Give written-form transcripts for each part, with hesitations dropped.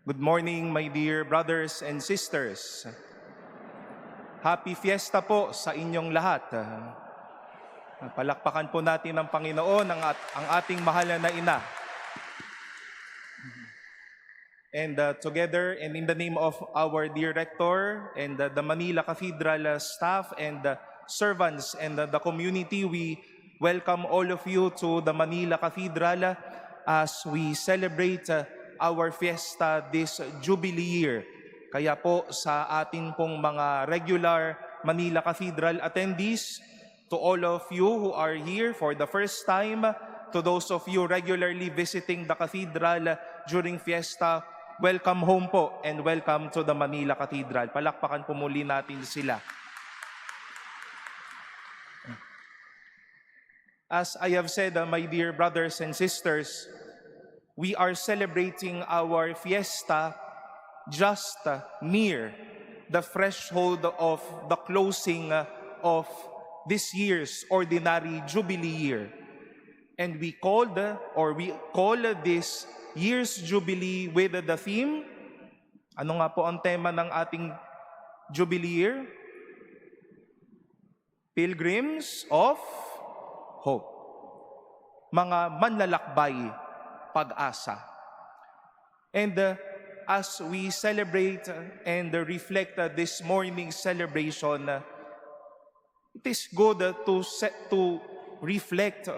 Good morning, my dear brothers and sisters. Happy Fiesta po sa inyong lahat. Palakpakan po natin ng Panginoon ang ating mahal na ina. And together and in the name of our dear Rector and the Manila Cathedral staff and servants and the community, we welcome all of you to the Manila Cathedral as we celebrate our fiesta this Jubilee year. Kaya po sa atin pong mga regular Manila Cathedral attendees, to all of you who are here for the first time, to those of you regularly visiting the cathedral during fiesta, welcome home po and welcome to the Manila Cathedral. Palakpakan po muli natin sila. As I have said, my dear brothers and sisters, we are celebrating our fiesta just near the threshold of the closing of this year's ordinary Jubilee year. And we call this year's Jubilee with the theme. Ano nga po ang tema ng ating Jubilee year? Pilgrims of Hope. Mga manlalakbay, pag-asa. And as we celebrate and reflect this morning's celebration, it is good to reflect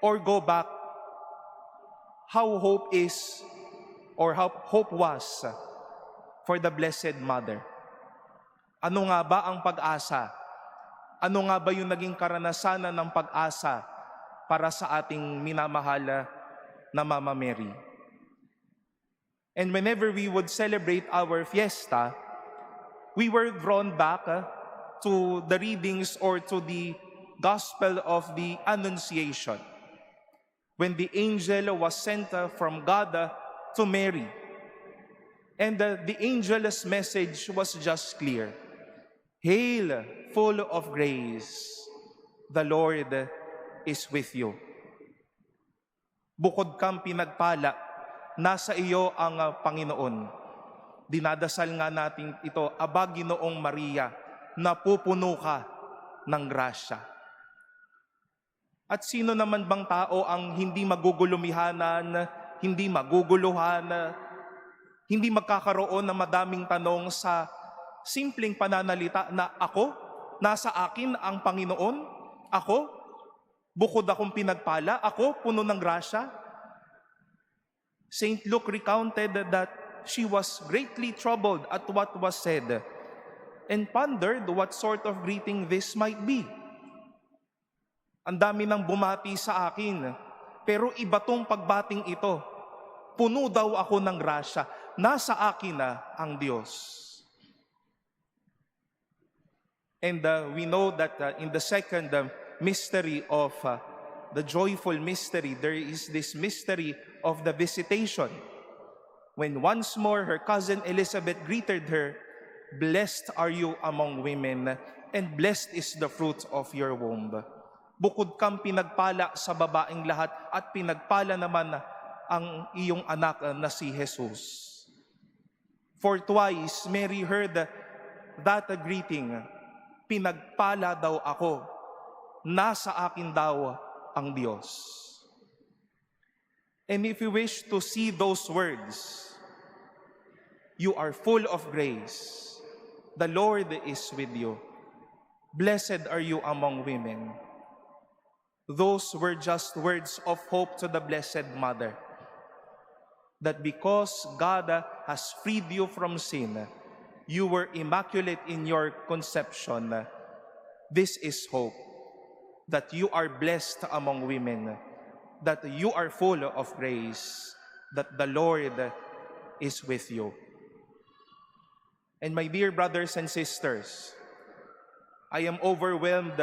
or go back how hope is or how hope was for the Blessed Mother. Ano nga ba ang pag-asa? Ano nga ba yung naging karanasan ng pag-asa para sa ating minamahal na Mama Mary? And whenever we would celebrate our fiesta, we were drawn back to the readings or to the Gospel of the Annunciation, when the angel was sent from God to Mary. And the angel's message was just clear. Hail, full of grace, the Lord is with you. Bukod kang pinagpala, nasa iyo ang Panginoon. Dinadasal nga natin ito, Aba, Ginoong Maria, napupuno ka ng grasya. At sino naman bang tao ang hindi magugulumihanan, hindi maguguluhan, hindi magkakaroon ng madaming tanong sa simpleng pananalita na ako, nasa akin ang Panginoon, ako, bukod akong pinagpala, ako, puno ng grasya? Saint Luke recounted that she was greatly troubled at what was said and pondered what sort of greeting this might be. Ang dami nang bumati sa akin, pero iba tong pagbating ito. Puno daw ako ng grasya, nasa akin na ang Diyos. And we know that in the second mystery of the joyful mystery, there is this mystery of the visitation. When once more her cousin Elizabeth greeted her, "Blessed are you among women, and blessed is the fruit of your womb." Bukod kang pinagpala sa babaeng lahat, at pinagpala naman ang iyong anak na si Jesus. For twice, Mary heard that greeting, pinagpala daw ako, nasa akin daw ang Diyos. And if you wish to see those words, you are full of grace. The Lord is with you. Blessed are you among women. Those were just words of hope to the Blessed Mother. That because God has freed you from sin, you were immaculate in your conception. This is hope. That you are blessed among women. That you are full of grace. That the Lord is with you. And my dear brothers and sisters, I am overwhelmed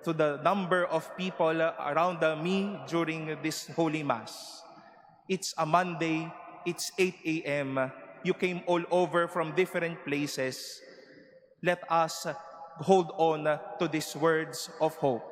to the number of people around me during this Holy Mass. It's a Monday, it's 8 a.m. You came all over from different places. Let us hold on to these words of hope.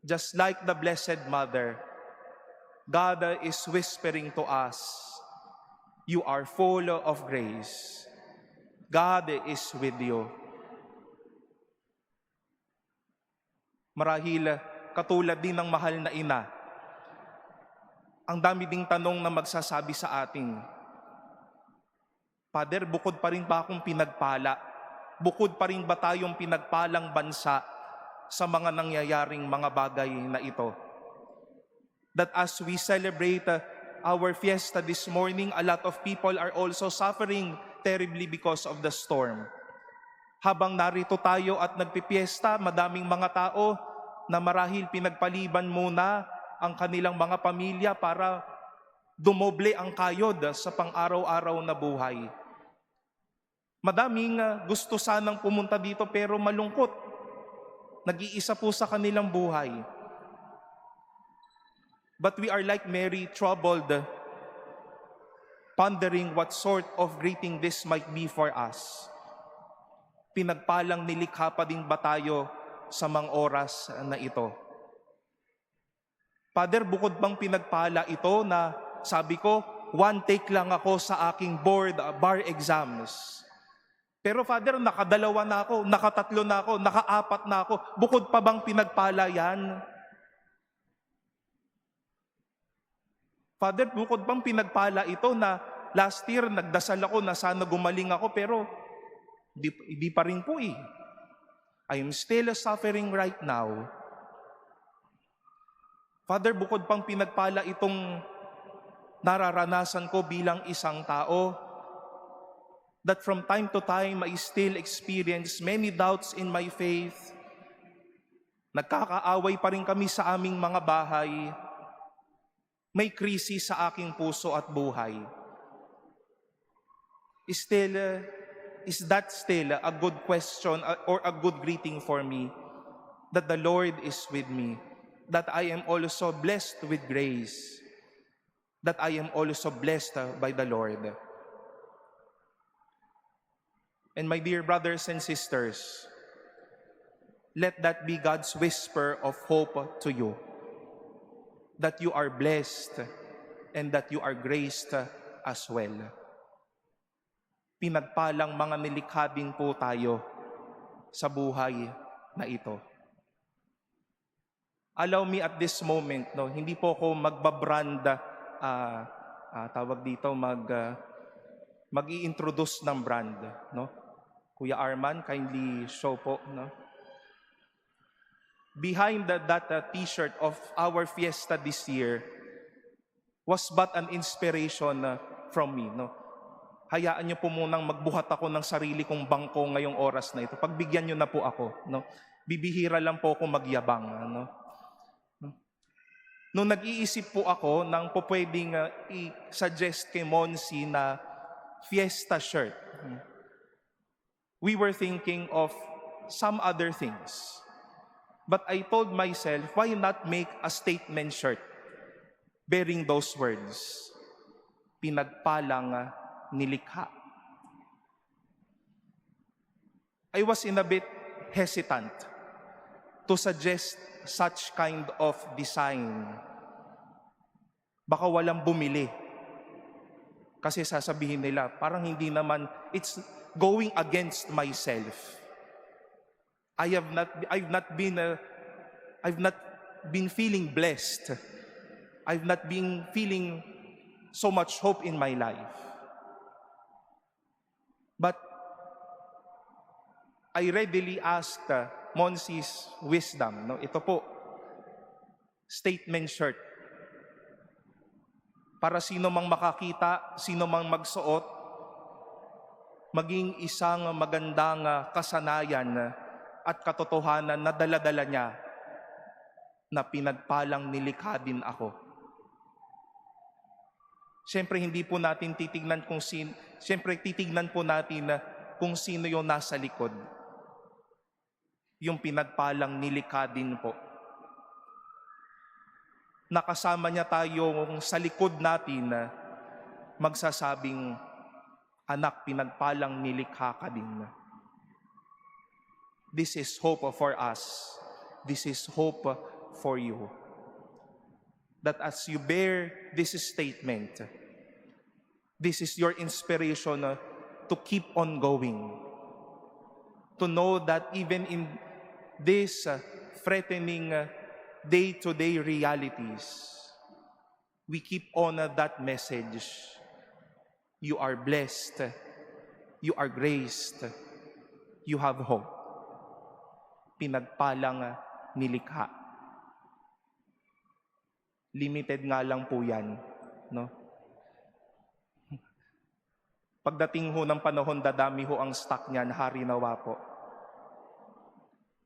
Just like the Blessed Mother, God is whispering to us, You are full of grace. God is with you. Marahil, katulad din ng mahal na ina, ang dami ding tanong na magsasabi sa atin, Father, bukod pa rin ba akong pinagpala? Bukod pa rin ba tayong pinagpalang bansa sa mga nangyayaring mga bagay na ito? That as we celebrate our fiesta this morning, a lot of people are also suffering terribly because of the storm. Habang narito tayo at nagpipiesta, madaming mga tao na marahil pinagpaliban muna ang kanilang mga pamilya para dumoble ang kayod sa pang-araw-araw na buhay. Madaming gusto sanang pumunta dito pero malungkot. Nag-iisa po sa kanilang buhay. But we are like Mary, troubled, pondering what sort of greeting this might be for us. Pinagpalang nilikha pa din ba tayo sa mga oras na ito? Father, bukod bang pinagpala ito na sabi ko, one take lang ako sa aking bar exams. Pero Father, nakadalawa na ako, nakatatlo na ako, nakaapat na ako. Bukod pa bang pinagpala yan? Father, bukod bang pinagpala ito na last year nagdasal ako na sana gumaling ako pero di pa rin po eh. I am still suffering right now. Father, bukod pang pinagpala itong nararanasan ko bilang isang tao, that from time to time I still experience many doubts in my faith. Nagkakaaway pa rin kami sa aming mga bahay. May krisis sa aking puso at buhay. Is that still a good question or a good greeting for me? That the Lord is with me. That I am also blessed with grace. That I am also blessed by the Lord. And my dear brothers and sisters, let that be God's whisper of hope to you. That you are blessed and that you are graced as well. Pinagpalang mga nilikha din po tayo sa buhay na ito. Allow me at this moment, hindi po ako magbabrand, mag-i-introduce ng brand. Kuya Arman, kindly show po. Behind that t-shirt of our fiesta this year was but an inspiration from me. Hayaan niyo po munang magbuhat ako ng sarili kong bangko ngayong oras na ito. Pagbigyan niyo na po ako. Bibihira lang po ako magyabang. Nung nag-iisip po ako ng pwedeng i-suggest kay Monsi na fiesta shirt, we were thinking of some other things. But I told myself, why not make a statement shirt bearing those words? Pinagpalang nilikha. I was in a bit hesitant to suggest such kind of design. Baka walang bumili. Kasi sasabihin nila, parang hindi naman, it's going against myself. I've not been feeling blessed. I've not been feeling so much hope in my life. But I readily asked Monsi's wisdom. Ito po, statement shirt. Para sino mang makakita, sino mang magsuot, maging isang magandang kasanayan at katotohanan na dala-dala niya na pinagpalang nilikha din ako. Siyempre, hindi po natin titignan kung sino, siyempre titignan po natin kung sino yung nasa likod. Yung pinagpalang nilikha din po. Nakasama niya tayo sa likod natin na magsasabing, anak, pinagpalang nilikha ka din. This is hope for us. This is hope for you. That as you bear this statement, This is your inspiration to keep on going. To know that even in these threatening day-to-day realities, we keep on that message. You are blessed. You are graced. You have hope. Pinagpalang nilikha. Limited nga lang po yan, no? Pagdating ho ng panahon, dadami ho ang stock niyan, hari nawa po.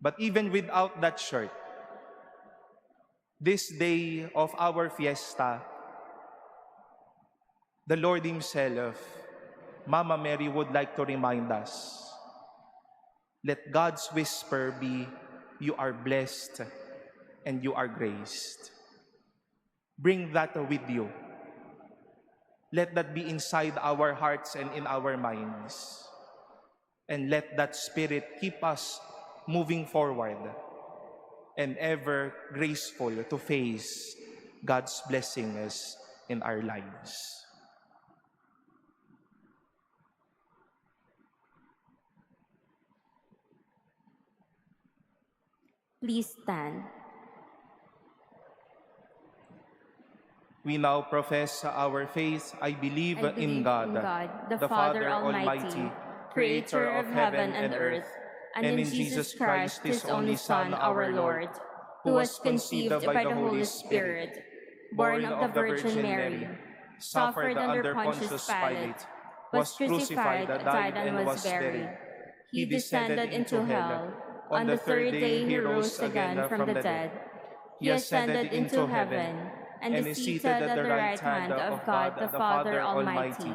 But even without that shirt, this day of our fiesta, the Lord Himself, Mama Mary would like to remind us, let God's whisper be, you are blessed and you are graced. Bring that with you. Let that be inside our hearts and in our minds. And let that spirit keep us moving forward and ever graceful to face God's blessings in our lives. Please stand. We now profess our faith. I believe in God, the Father Almighty, Creator of heaven and earth, and in Jesus Christ, His only Son, our Lord, who was conceived by the Holy Spirit, born of the Virgin Mary, suffered under Pontius Pilate, was crucified, died, and was buried. He descended into hell. On the third day He rose again from the dead. He ascended into heaven and is seated at the right hand of God the Father Almighty.